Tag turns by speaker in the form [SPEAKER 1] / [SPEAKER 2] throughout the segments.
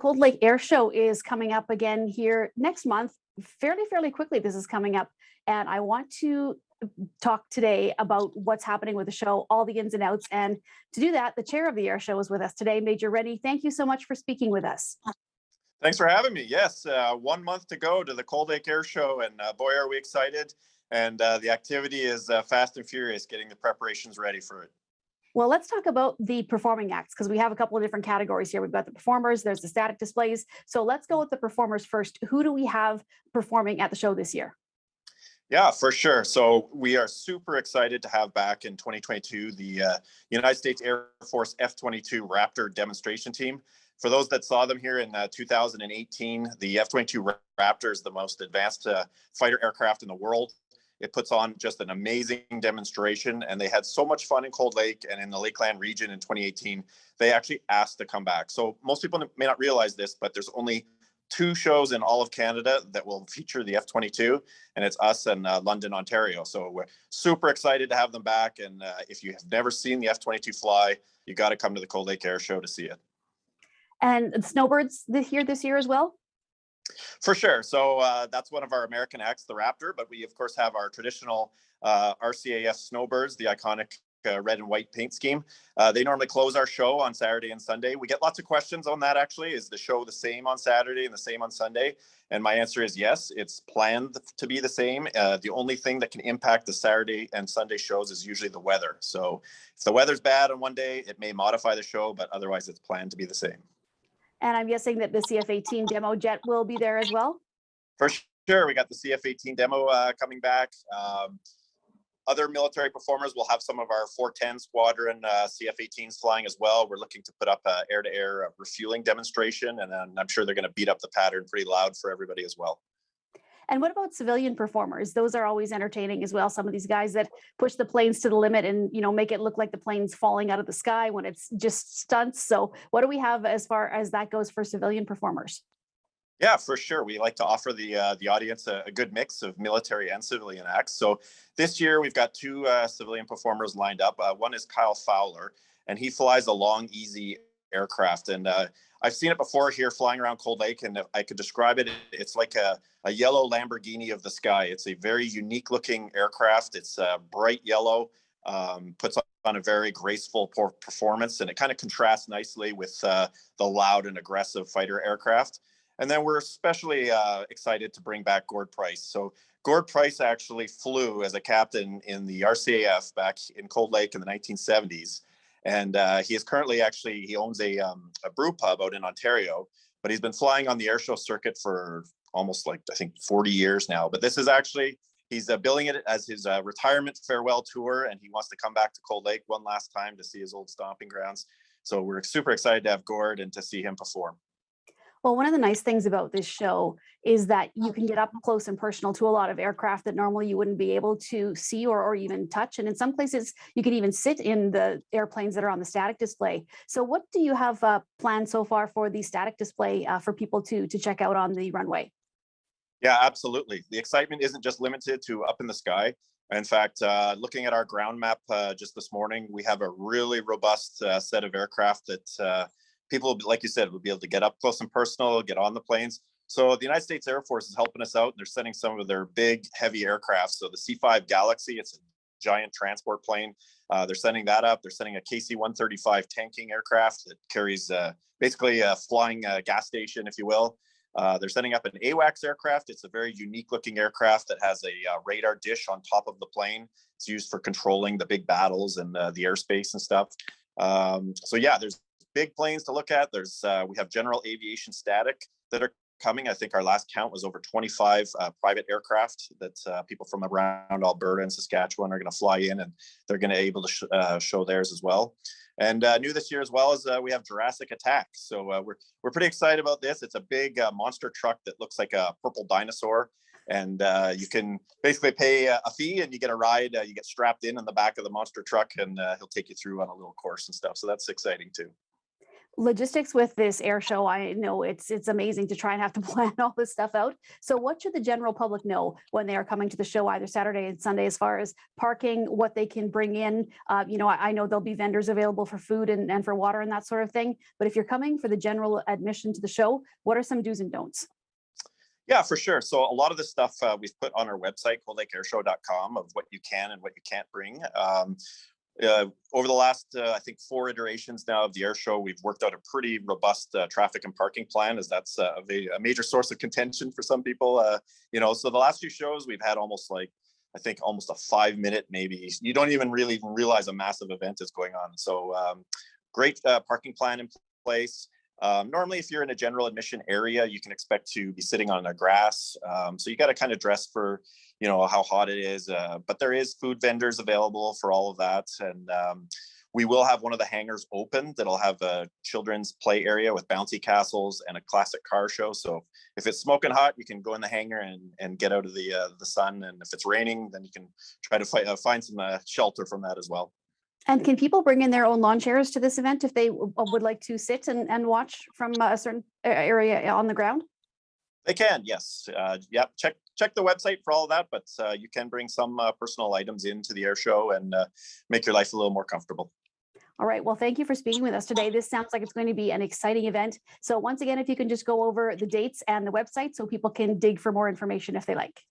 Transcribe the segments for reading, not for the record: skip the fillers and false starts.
[SPEAKER 1] Cold Lake Air Show is coming up again here next month. Fairly quickly, this is coming up. And I want to talk today about what's happening with the show, all the ins and outs. And to do that, the chair of the air show is with us today, Major Rennie. Thank you so much for speaking with us.
[SPEAKER 2] Thanks for having me. Yes, 1 month to go to the Cold Lake Air Show, and boy, are we excited. And the activity is fast and furious, getting the preparations ready for it.
[SPEAKER 1] Well, let's talk about the performing acts, because we have a couple of different categories here. We've got the performers, there's the static displays. So let's go with the performers first. Who do we have performing at the show this year?
[SPEAKER 2] Yeah, for sure. So we are super excited to have back in 2022 the United States Air Force F-22 Raptor demonstration team. For those that saw them here in 2018, the F-22 Raptor is the most advanced fighter aircraft in the world. It puts on just an amazing demonstration, and they had so much fun in Cold Lake and in the Lakeland region in 2018. They actually asked to come back. So most people may not realize this, but there's only 2 shows in all of Canada that will feature the F-22, and it's us and London, Ontario. So we're super excited to have them back. And if you have never seen the F-22 fly, you got to come to the Cold Lake Air Show to see it.
[SPEAKER 1] And the snowbirds here this year as well?
[SPEAKER 2] For sure. So that's one of our American acts, the Raptor, but we of course have our traditional RCAF snowbirds, the iconic red and white paint scheme. They normally close our show on Saturday and Sunday. We get lots of questions on that actually. Is the show the same on Saturday and the same on Sunday? And my answer is yes, it's planned to be the same. The only thing that can impact the Saturday and Sunday shows is usually the weather. So if the weather's bad on one day, it may modify the show, but otherwise it's planned to be the same.
[SPEAKER 1] And I'm guessing that the CF18 Demo jet will be there as well?
[SPEAKER 2] For sure. We got the CF18 Demo coming back. Other military performers will have some of our 410 Squadron CF-18s flying as well. We're looking to put up an air-to-air refueling demonstration, and then I'm sure they're going to beat up the pattern pretty loud for everybody as well.
[SPEAKER 1] And what about civilian performers? Those are always entertaining as well. Some of these guys that push the planes to the limit and, you know, make it look like the plane's falling out of the sky when it's just stunts. So what do we have as far as that goes for civilian performers?
[SPEAKER 2] Yeah, for sure. We like to offer the audience a good mix of military and civilian acts. So this year we've got 2 civilian performers lined up. One is Kyle Fowler, and he flies a Long Easy aircraft. And I've seen it before here flying around Cold Lake, and if I could describe it, it's like a yellow Lamborghini of the sky. It's a very unique looking aircraft. It's bright yellow, puts on a very graceful performance, and it kind of contrasts nicely with the loud and aggressive fighter aircraft. And then we're especially excited to bring back Gord Price. So Gord Price actually flew as a captain in the RCAF back in Cold Lake in the 1970s. And he is currently he owns a brew pub out in Ontario, but he's been flying on the airshow circuit for almost I think 40 years now. But this is actually, he's billing it as his retirement farewell tour, and he wants to come back to Cold Lake one last time to see his old stomping grounds. So we're super excited to have Gord and to see him perform.
[SPEAKER 1] Well, one of the nice things about this show is that you can get up close and personal to a lot of aircraft that normally you wouldn't be able to see or even touch. And in some places, you can even sit in the airplanes that are on the static display. So what do you have planned so far for the static display for people to check out on the runway?
[SPEAKER 2] Yeah, absolutely. The excitement isn't just limited to up in the sky. In fact, looking at our ground map just this morning, we have a really robust set of aircraft that people, like you said, will be able to get up close and personal, get on the planes. So the United States Air Force is helping us out. They're sending some of their big, heavy aircraft. So the C-5 Galaxy, it's a giant transport plane. They're sending that up. They're sending a KC-135 tanking aircraft that carries basically a flying gas station, if you will. They're setting up an AWACS aircraft. It's a very unique looking aircraft that has a radar dish on top of the plane. It's used for controlling the big battles and the airspace and stuff. So yeah, there's big planes to look at. There's we have general aviation static that are coming. I think our last count was over 25 private aircraft that people from around Alberta and Saskatchewan are going to fly in, and they're going to be able to show theirs as well. And new this year as well is we have Jurassic Attack. So we're pretty excited about this. It's a big monster truck that looks like a purple dinosaur. And you can basically pay a fee and you get a ride. You get strapped in the back of the monster truck, and he'll take you through on a little course and stuff. So that's exciting too.
[SPEAKER 1] Logistics with this air show, I know it's amazing to try and have to plan all this stuff out. So what should the general public know when they are coming to the show either Saturday and Sunday, as far as parking, what they can bring in? I know there'll be vendors available for food and for water and that sort of thing. But if you're coming for the general admission to the show, what are some do's and don'ts?
[SPEAKER 2] Yeah, for sure. So a lot of the stuff we've put on our website, coldlakeairshow.com, of what you can and what you can't bring. Over the last, I think, 4 iterations now of the air show, we've worked out a pretty robust traffic and parking plan, as that's a major source of contention for some people. So the last few shows, we've had almost I think almost a 5-minute, maybe. You don't even really realize a massive event is going on. So great parking plan in place. Normally, if you're in a general admission area, you can expect to be sitting on the grass. So you got to kind of dress for, how hot it is. But there is food vendors available for all of that. And we will have one of the hangars open that'll have a children's play area with bouncy castles and a classic car show. So if it's smoking hot, you can go in the hangar and get out of the sun. And if it's raining, then you can try to find some shelter from that as well.
[SPEAKER 1] And can people bring in their own lawn chairs to this event if they would like to sit and watch from a certain area on the ground?
[SPEAKER 2] They can, yes. Check the website for all of that, but you can bring some personal items into the air show and make your life a little more comfortable.
[SPEAKER 1] All right. Well, thank you for speaking with us today. This sounds like it's going to be an exciting event. So once again, if you can just go over the dates and the website so people can dig for more information if they like.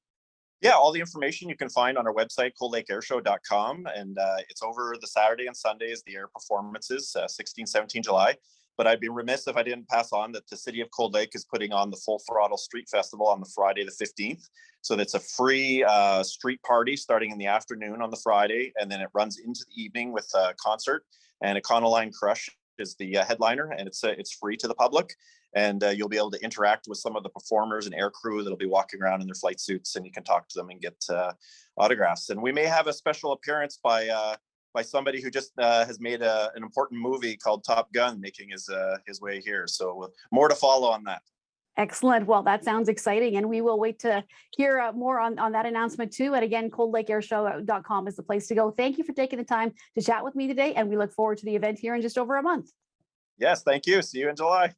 [SPEAKER 2] Yeah, all the information you can find on our website, coldlakeairshow.com. And it's over the Saturday and Sundays, the air performances, 16, 17 July. But I'd be remiss if I didn't pass on that the city of Cold Lake is putting on the Full Throttle Street Festival on the Friday, the 15th. So that's a free street party starting in the afternoon on the Friday. And then it runs into the evening with a concert. And Econoline Crush is the headliner, and it's free to the public. And you'll be able to interact with some of the performers and air crew that'll be walking around in their flight suits, and you can talk to them and get autographs. And we may have a special appearance by somebody who just has made an important movie called Top Gun, making his way here. So more to follow on that.
[SPEAKER 1] Excellent. Well, that sounds exciting. And we will wait to hear more on that announcement too. And again, coldlakeairshow.com is the place to go. Thank you for taking the time to chat with me today. And we look forward to the event here in just over a month.
[SPEAKER 2] Yes, thank you. See you in July.